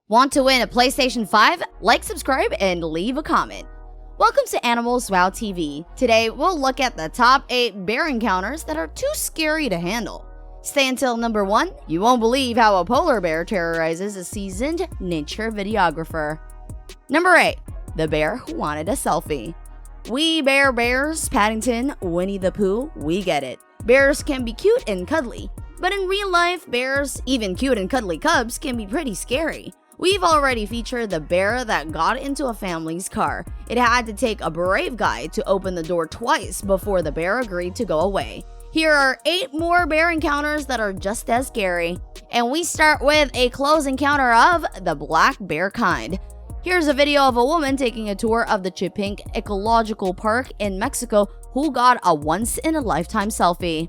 Want to win a PlayStation 5? Like, subscribe, and leave a comment. Welcome to Animals Wow TV. Today, we'll look at the top 8 bear encounters that are too scary to handle. Stay until number 1. You won't believe how a polar bear terrorizes a seasoned nature videographer. Number 8. The bear who wanted a selfie. We bears, Paddington, Winnie the Pooh, we get it. Bears can be cute and cuddly, but in real life, bears, even cute and cuddly cubs, can be pretty scary. We've already featured the bear that got into a family's car. It had to take a brave guy to open the door twice before the bear agreed to go away. Here are 8 more bear encounters that are just as scary. And we start with a close encounter of the black bear kind. Here's a video of a woman taking a tour of the Chipinque Ecological Park in Mexico who got a once-in-a-lifetime selfie.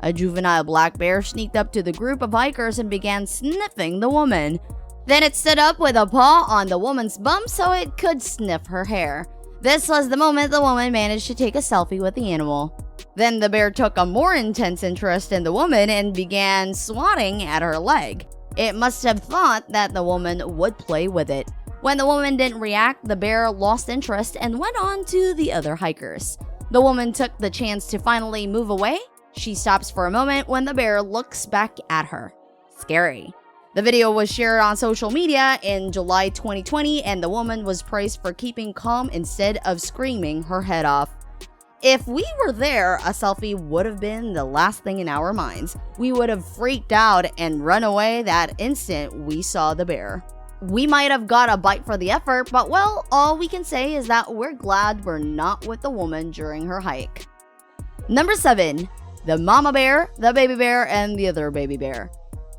A juvenile black bear sneaked up to the group of hikers and began sniffing the woman. Then it stood up with a paw on the woman's bum so it could sniff her hair. This was the moment the woman managed to take a selfie with the animal. Then the bear took a more intense interest in the woman and began swatting at her leg. It must have thought that the woman would play with it. When the woman didn't react, the bear lost interest and went on to the other hikers. The woman took the chance to finally move away. She stops for a moment when the bear looks back at her. Scary. The video was shared on social media in July 2020, and the woman was praised for keeping calm instead of screaming her head off. If we were there, a selfie would have been the last thing in our minds. We would have freaked out and run away that instant we saw the bear. We might have got a bite for the effort, but well, all we can say is that we're glad we're not with the woman during her hike. Number 7. The mama bear, the baby bear, and the other baby bear.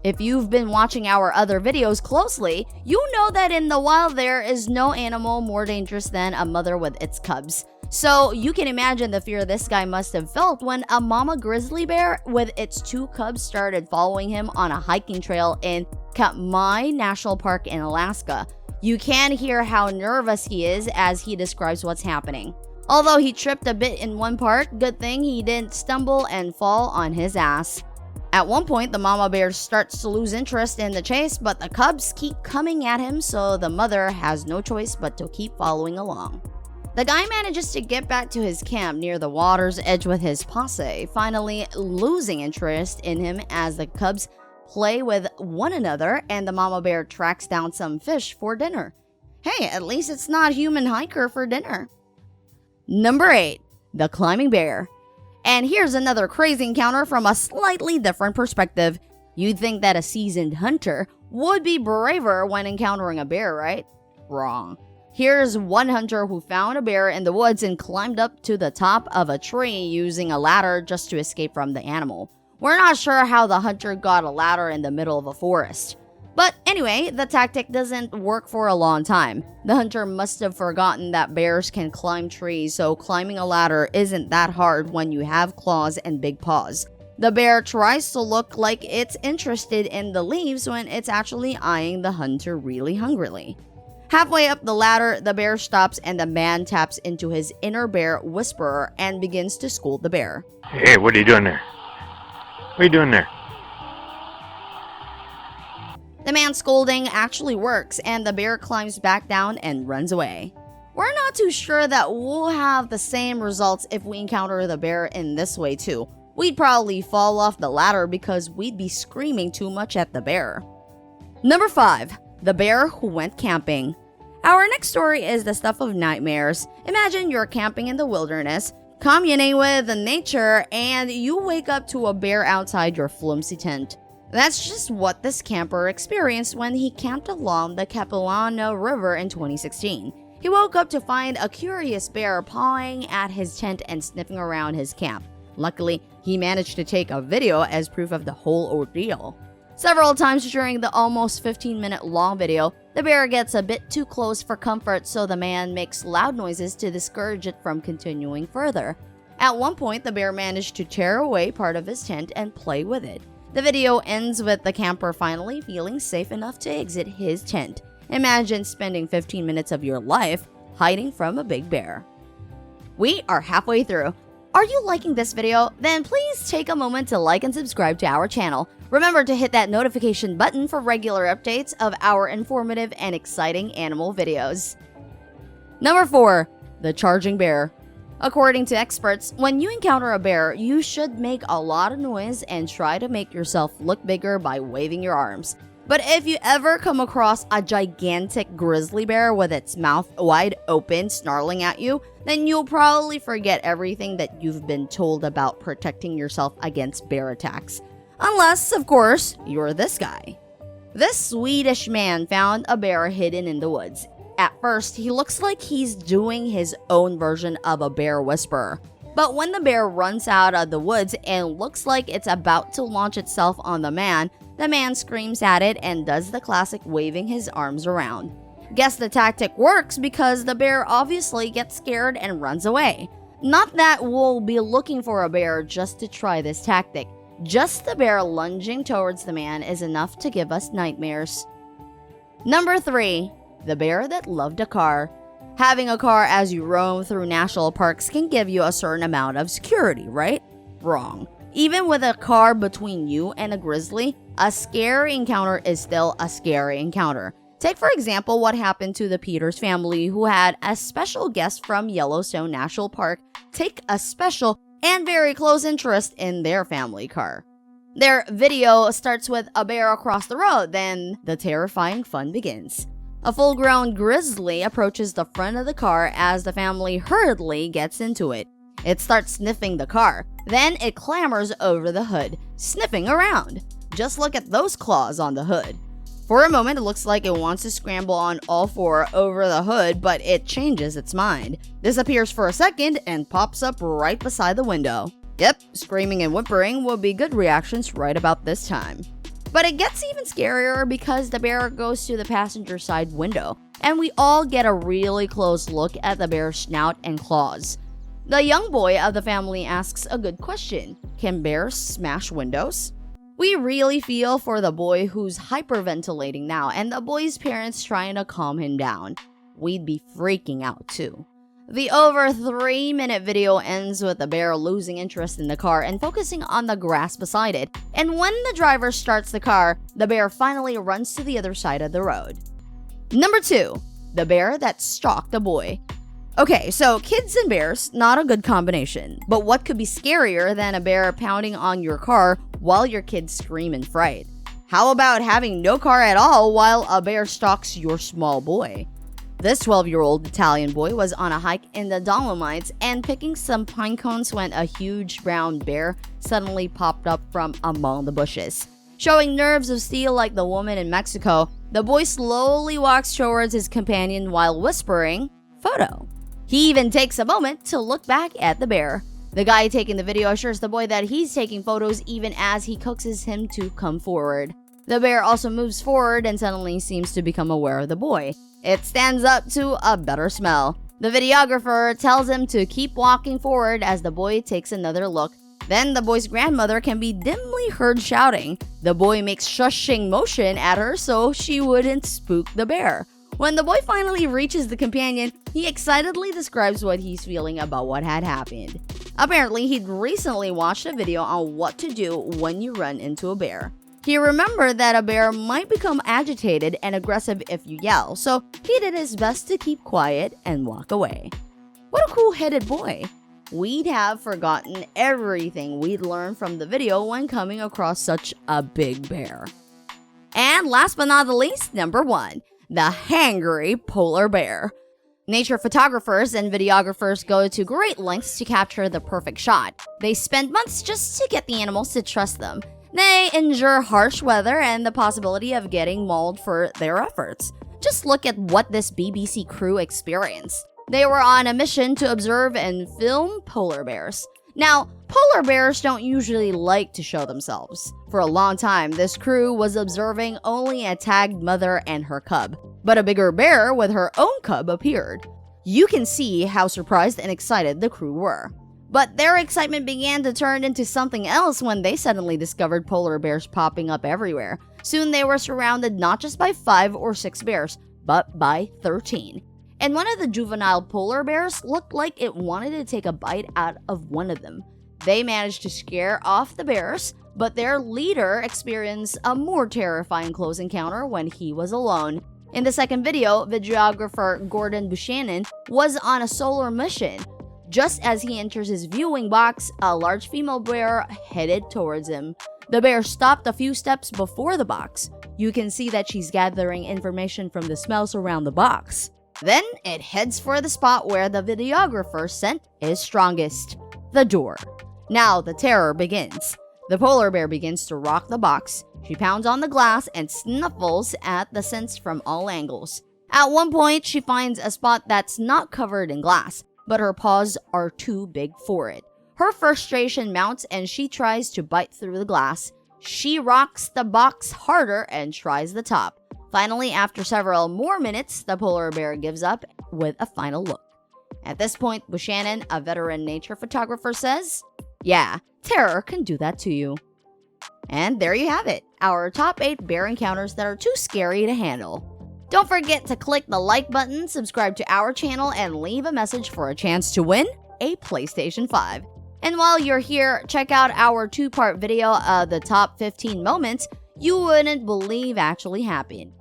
If you've been watching our other videos closely, you know that in the wild there is no animal more dangerous than a mother with its cubs. So you can imagine the fear this guy must have felt when a mama grizzly bear with its 2 cubs started following him on a hiking trail in Katmai National Park in Alaska. You can hear how nervous he is as he describes what's happening. Although he tripped a bit in one part, good thing he didn't stumble and fall on his ass. At one point, the mama bear starts to lose interest in the chase, but the cubs keep coming at him, so the mother has no choice but to keep following along. The guy manages to get back to his camp near the water's edge with his posse, finally losing interest in him as the cubs play with one another and the mama bear tracks down some fish for dinner. Hey, at least it's not human hiker for dinner. Number 8. The climbing bear. And here's another crazy encounter from a slightly different perspective. You'd think that a seasoned hunter would be braver when encountering a bear, right? Wrong. Here's one hunter who found a bear in the woods and climbed up to the top of a tree using a ladder just to escape from the animal. We're not sure how the hunter got a ladder in the middle of a forest. But anyway, the tactic doesn't work for a long time. The hunter must have forgotten that bears can climb trees, so climbing a ladder isn't that hard when you have claws and big paws. The bear tries to look like it's interested in the leaves when it's actually eyeing the hunter really hungrily. Halfway up the ladder, the bear stops and the man taps into his inner bear whisperer and begins to scold the bear. Hey, what are you doing there? What are you doing there? The man's scolding actually works, and the bear climbs back down and runs away. We're not too sure that we'll have the same results if we encounter the bear in this way too. We'd probably fall off the ladder because we'd be screaming too much at the bear. Number 5. The bear who went camping. Our next story is the stuff of nightmares. Imagine you're camping in the wilderness, communing with nature, and you wake up to a bear outside your flimsy tent. That's just what this camper experienced when he camped along the Capilano River in 2016. He woke up to find a curious bear pawing at his tent and sniffing around his camp. Luckily, he managed to take a video as proof of the whole ordeal. Several times during the almost 15-minute long video, the bear gets a bit too close for comfort, so the man makes loud noises to discourage it from continuing further. At one point, the bear managed to tear away part of his tent and play with it. The video ends with the camper finally feeling safe enough to exit his tent. Imagine spending 15 minutes of your life hiding from a big bear. We are halfway through. Are you liking this video? Then please take a moment to like and subscribe to our channel. Remember to hit that notification button for regular updates of our informative and exciting animal videos. Number 4. The charging bear. According to experts, when you encounter a bear, you should make a lot of noise and try to make yourself look bigger by waving your arms. But if you ever come across a gigantic grizzly bear with its mouth wide open snarling at you, then you'll probably forget everything that you've been told about protecting yourself against bear attacks. Unless, of course, you're this guy. This Swedish man found a bear hidden in the woods. At first, he looks like he's doing his own version of a bear whisperer. But when the bear runs out of the woods and looks like it's about to launch itself on the man screams at it and does the classic waving his arms around. Guess the tactic works because the bear obviously gets scared and runs away. Not that we'll be looking for a bear just to try this tactic. Just the bear lunging towards the man is enough to give us nightmares. Number 3. The bear that loved a car. Having a car as you roam through national parks can give you a certain amount of security, right? Wrong. Even with a car between you and a grizzly, a scary encounter is still a scary encounter. Take for example what happened to the Peters family who had a special guest from Yellowstone National Park take a special and very close interest in their family car. Their video starts with a bear across the road, then the terrifying fun begins. A full-grown grizzly approaches the front of the car as the family hurriedly gets into it. It starts sniffing the car. Then it clambers over the hood, sniffing around. Just look at those claws on the hood. For a moment, it looks like it wants to scramble on all four over the hood, but it changes its mind, disappears for a second, and pops up right beside the window. Yep, screaming and whimpering will be good reactions right about this time. But it gets even scarier because the bear goes to the passenger side window, and we all get a really close look at the bear's snout and claws. The young boy of the family asks a good question. Can bears smash windows? We really feel for the boy who's hyperventilating now and the boy's parents trying to calm him down. We'd be freaking out too. The over 3-minute video ends with the bear losing interest in the car and focusing on the grass beside it. And when the driver starts the car, the bear finally runs to the other side of the road. Number 2. The bear that stalked a boy. Okay, so kids and bears, not a good combination. But what could be scarier than a bear pounding on your car while your kids scream in fright? How about having no car at all while a bear stalks your small boy? This 12-year-old Italian boy was on a hike in the Dolomites and picking some pine cones when a huge brown bear suddenly popped up from among the bushes. Showing nerves of steel like the woman in Mexico, the boy slowly walks towards his companion while whispering, "Photo." He even takes a moment to look back at the bear. The guy taking the video assures the boy that he's taking photos even as he coaxes him to come forward. The bear also moves forward and suddenly seems to become aware of the boy. It stands up to a better smell. The videographer tells him to keep walking forward as the boy takes another look. Then the boy's grandmother can be dimly heard shouting. The boy makes shushing motion at her so she wouldn't spook the bear. When the boy finally reaches the companion, he excitedly describes what he's feeling about what had happened. Apparently, he'd recently watched a video on what to do when you run into a bear. He remembered that a bear might become agitated and aggressive if you yell, so he did his best to keep quiet and walk away. What a cool-headed boy! We'd have forgotten everything we'd learned from the video when coming across such a big bear. And last but not the least, number 1. The HAngry polar bear. Nature photographers and videographers go to great lengths to capture the perfect shot. They spend months just to get the animals to trust them. They endure harsh weather and the possibility of getting mauled for their efforts. Just look at what this BBC crew experienced. They were on a mission to observe and film polar bears. Now, polar bears don't usually like to show themselves. For a long time, this crew was observing only a tagged mother and her cub. But a bigger bear with her own cub appeared. You can see how surprised and excited the crew were. But their excitement began to turn into something else when they suddenly discovered polar bears popping up everywhere. Soon they were surrounded not just by 5 or 6 bears, but by 13. And one of the juvenile polar bears looked like it wanted to take a bite out of one of them. They managed to scare off the bears, but their leader experienced a more terrifying close encounter when he was alone. In the second video, videographer Gordon Buchanan was on a solar mission. Just as he enters his viewing box, a large female bear headed towards him. The bear stopped a few steps before the box. You can see that she's gathering information from the smells around the box. Then it heads for the spot where the videographer's scent is strongest, the door. Now the terror begins. The polar bear begins to rock the box. She pounds on the glass and snuffles at the scents from all angles. At one point, she finds a spot that's not covered in glass, but her paws are too big for it. Her frustration mounts and she tries to bite through the glass. She rocks the box harder and tries the top. Finally, after several more minutes, the polar bear gives up with a final look. At this point, Buchanan, a veteran nature photographer, says, "Yeah, terror can do that to you." And there you have it, our top 8 bear encounters that are too scary to handle. Don't forget to click the like button, subscribe to our channel, and leave a message for a chance to win a PlayStation 5. And while you're here, check out our 2-part video of the top 15 moments you wouldn't believe actually happened.